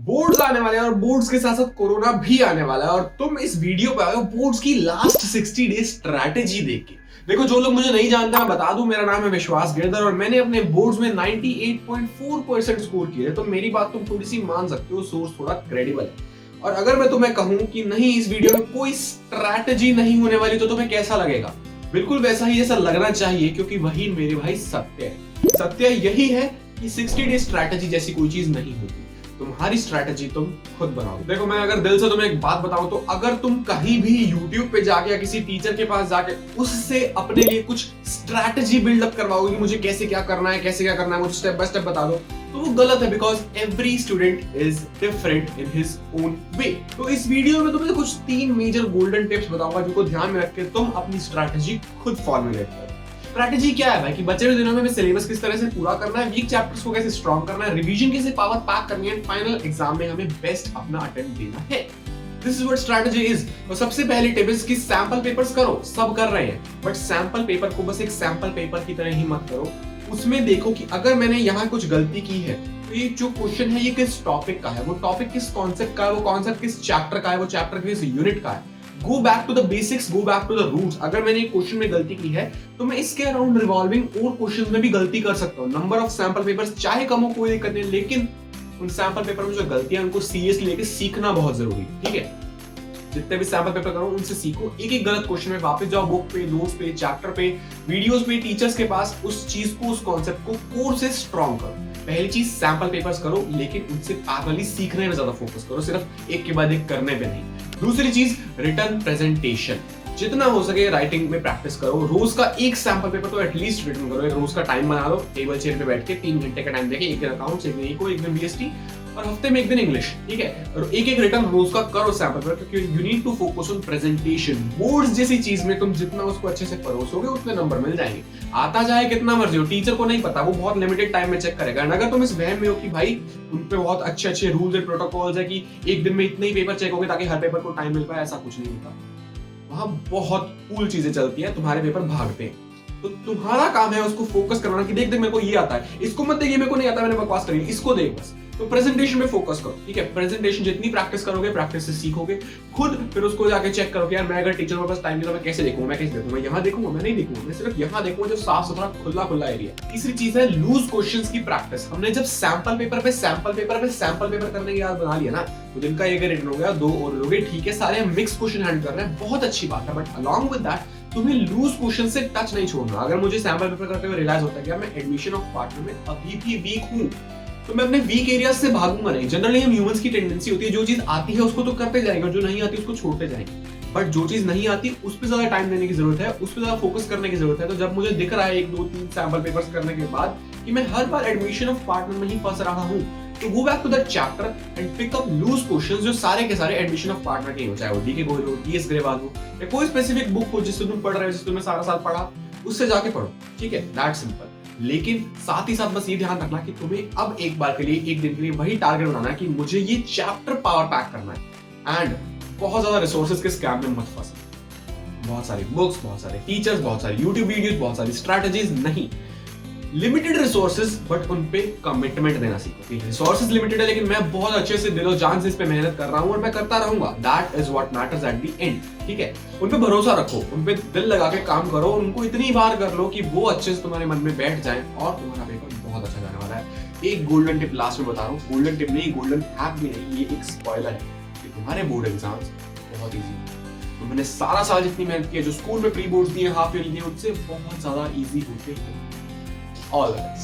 Boards आने वाले हैं और बोर्ड्स के साथ साथ कोरोना भी आने वाला है और तुम इस वीडियो पे आए हो बोर्ड्स की लास्ट 60 डेज स्ट्रैटेजी देख के। देखो, जो लोग मुझे नहीं जानते मैं बता दूं, मेरा नाम है विश्वास गिरधर और मैंने अपने बोर्ड्स में 98.4% स्कोर किए, तो मेरी बात तुम थोड़ी सी मान सकते हो, सोर्स थोड़ा क्रेडिबल है। और अगर मैं तुम्हें कहूं कि नहीं, इस वीडियो में कोई स्ट्रैटेजी नहीं होने वाली, तो तुम्हें कैसा लगेगा? बिल्कुल वैसा ही जैसा लगना चाहिए, क्योंकि वही मेरे भाई सत्य है। सत्य यही है कि 60 डे स्ट्रैटेजी जैसी कोई चीज नहीं होती, तुम्हारी स्ट्रैटेजी तुम खुद बनाओ। देखो, मैं अगर दिल से तुम्हें एक बात बताऊं तो अगर तुम कहीं भी YouTube पे जाके या किसी टीचर के पास जाके उससे अपने लिए कुछ स्ट्रैटेजी बिल्डअप करवाओगे कि मुझे कैसे क्या करना है, कैसे क्या करना है, मुझे स्टेप बाय स्टेप बता दो, तो वो गलत है। Because every student is different in his own way. तो इस वीडियो में तुम्हें कुछ 3 मेजर गोल्डन टिप्स बताऊंगा जिनको ध्यान में रख के तुम अपनी स्ट्रैटेजी खुद फॉर्मुलेट करो। स्ट्रैटेजी क्या है भाई कि बचे हुए दिनों में सिलेबस किस तरह से पूरा करना है, वीक चैप्टर्स को कैसे स्ट्रॉन्ग करना है, रिवीजन कैसे पावर पैक करनी है, फाइनल एग्जाम में हमें बेस्ट अपना अटेम्प्ट देना है। This is what strategy is. तो सबसे पहले टिप इज कि सैंपल पेपर्स करो। सब कर रहे हैं, बट सैंपल पेपर को बस एक सैंपल पेपर की तरह ही मत करो। उसमें देखो कि अगर मैंने यहाँ कुछ गलती की है तो ये जो क्वेश्चन है ये किस टॉपिक का है, वो टॉपिक किस कॉन्सेप्ट का है, वो कॉन्सेप्ट किस चैप्टर का है, वो चैप्टर किस यूनिट का है। Go back to the basics, go back to the roots. अगर मैंने एक क्वेश्चन में गलती की है तो मैं इसके अराउंड रिवॉल्विंग और क्वेश्चंस में भी गलती कर सकता हूँ। नंबर ऑफ सैंपल पेपर्स चाहे कम हो, कोई दिक्कत नहीं, लेकिन उन सैंपल पेपर में जो गलतियां उनको सीरियसली लेके सीखना बहुत जरूरी है। ठीक है, जितने भी सैंपल पेपर करो उनसे सीखो। एक एक गलत क्वेश्चन में वापस जाओ, बुक पे, नोट्स पे, चैप्टर पे, वीडियोस पे, टीचर्स के पास, उस चीज को, उस कॉन्सेप्ट को कोर से स्ट्रॉन्ग करो। पहली चीज सैंपल पेपर्स करो, लेकिन उनसे पैरेलली सीखने में ज्यादा फोकस करो, सिर्फ एक के बाद एक करने पे नहीं। दूसरी चीज, रिटर्न प्रेजेंटेशन। जितना हो सके राइटिंग में प्रैक्टिस करो। रोज का एक सैंपल पेपर तो एटलीस्ट रिटर्न करो। एक रोज का टाइम बना लो, टेबल चेयर पे बैठ के 3 घंटे का टाइम देके, एक दिन अकाउंट्स, एक दिन इको, एक दिन बीएसटी और हफ्ते में एक दिन इंग्लिश। ठीक है, और एक एक रिटर्न रोज का करो सैंपल पेपर, क्योंकि you need to focus on presentation. Boards जैसी चीज में तुम जितना उसको अच्छे से परोसोगे उतने नंबर मिल जाएंगे। आता जाए कितना मर्जी हो, टीचर को नहीं पता, वो बहुत लिमिटेड टाइम में चेक करेगा। अगर तुम इस वहम में हो कि भाई उन पे बहुत अच्छे अच्छे रूल्स एंड प्रोटोकॉल्स है कि एक दिन में इतने ही पेपर चेक होंगे ताकि हर पेपर को टाइम मिल पाए, ऐसा कुछ नहीं होता। वहां बहुत कूल चीजें चलती है, तुम्हारे पेपर भागते हैं। तो तुम्हारा काम है उसको फोकस करवाना कि देख देख मेरे को ये आता है, इसको मत देख, ये मेरे को नहीं आता, मैंने बकवास करी, इसको देख बस। तो प्रेजेंटेशन में फोकस करो। ठीक है, प्रेजेंटेशन जितनी प्रैक्टिस करोगे, प्रैक्टिस से सीखोगे खुद, फिर उसको जाके चेक करो कि यार मैं अगर टीचर के पास टाइम दिया तो मैं कैसे देखूंगा, मैं कैसे देखूंगा, मैं यहाँ देखूंगा, मैं नहीं देखूंगा, मैं सिर्फ यहाँ देखूंगा जो साफ सुथरा खुला खुला एरिया। तीसरी चीज है लूज क्वेश्चंस की प्रैक्टिस। हमने जब सैंपल पेपर करने की याद बना लिया ना, तो दिन का 1 रिटर्न हो गया, 2 और लोगे, ठीक है, सारे हम मिक्स क्वेश्चन हैंडल कर रहे हैं, बहुत अच्छी बात है। बट अलॉन्ग विद दैट तुम्हें लूज क्वेश्चन से टच नहीं छोड़ना। अगर मुझे सैंपल पेपर करते हुए रियलाइज होता है कि मैं एडमिशन ऑफ पार्टनर में अभी भी वीक हूं, तो मैं अपने वीक एरियाज से भागूंगा नहीं। जनरली हम ह्यूमंस की टेंडेंसी होती है जो चीज आती है उसको तो करते जाएंगे, और जो नहीं आती उसको छोड़ते जाएंगे। बट जो चीज नहीं आती उस पर ज्यादा टाइम देने की जरूरत है, उस पर ज्यादा फोकस करने की जरूरत है। तो जब मुझे दिख रहा है 1, 2, 3 सैंपल पेपर्स करने के बाद कि मैं हर बार एडमिशन ऑफ पार्टनर में ही फंस रहा हूं, तो go back to that chapter and pick up loose questions जो सारे के सारे एडमिशन ऑफ पार्टनर के हो, चाहे वो डीके गोयल हो, टीएस ग्रेवाल हो, या कोई स्पेसिफिक बुक हो जिससे तुम पढ़ रहे हो, जिससे तुमने सारा साल पढ़ा, उससे जाके पढ़ो। ठीक है, दैट सिंपल। लेकिन साथ ही साथ बस ये ध्यान रखना कि तुम्हें अब एक बार के लिए, एक दिन के लिए वही टारगेट बनाना है कि मुझे ये चैप्टर पावर पैक करना है। एंड बहुत ज्यादा रिसोर्सेज के स्कैम में मत फंसो। बहुत सारी बुक्स, बहुत सारे टीचर्स, बहुत सारी यूट्यूब वीडियोस, बहुत सारी स्ट्रैटेजीज नहीं। लिमिटेड रिसोर्सेज, बट उन पे कमिटमेंट देना सीखो। रिसोर्सेज लिमिटेड है, लेकिन मैं बहुत अच्छे से दिलो जान से इस पे मेहनत कर रहा हूं और मैं करता रहूंगा। That is what matters at the end. ठीक है, उन पे भरोसा रखो, उन पे दिल लगा के काम करो, उनको इतनी बार कर लो कि वो अच्छे से तुम्हारे मन में बैठ जाएं और तुम्हारा पेपर बहुत अच्छा जाने वाला है। एक गोल्डन टिप लास्ट में बता रहा हूँ, गोल्डन टिप नहीं, गोल्डन हैक भी नहीं, ये एक स्पॉइलर है कि तुम्हारे बोर्ड एग्जाम्स बहुत ईजी है। तो मैंने सारा साल जितनी मेहनत की है, जो स्कूल में प्री बोर्ड्स दिए, हाफ ईयरली दिए, उनसे बहुत ज्यादा ईजी होते हैं। All the best.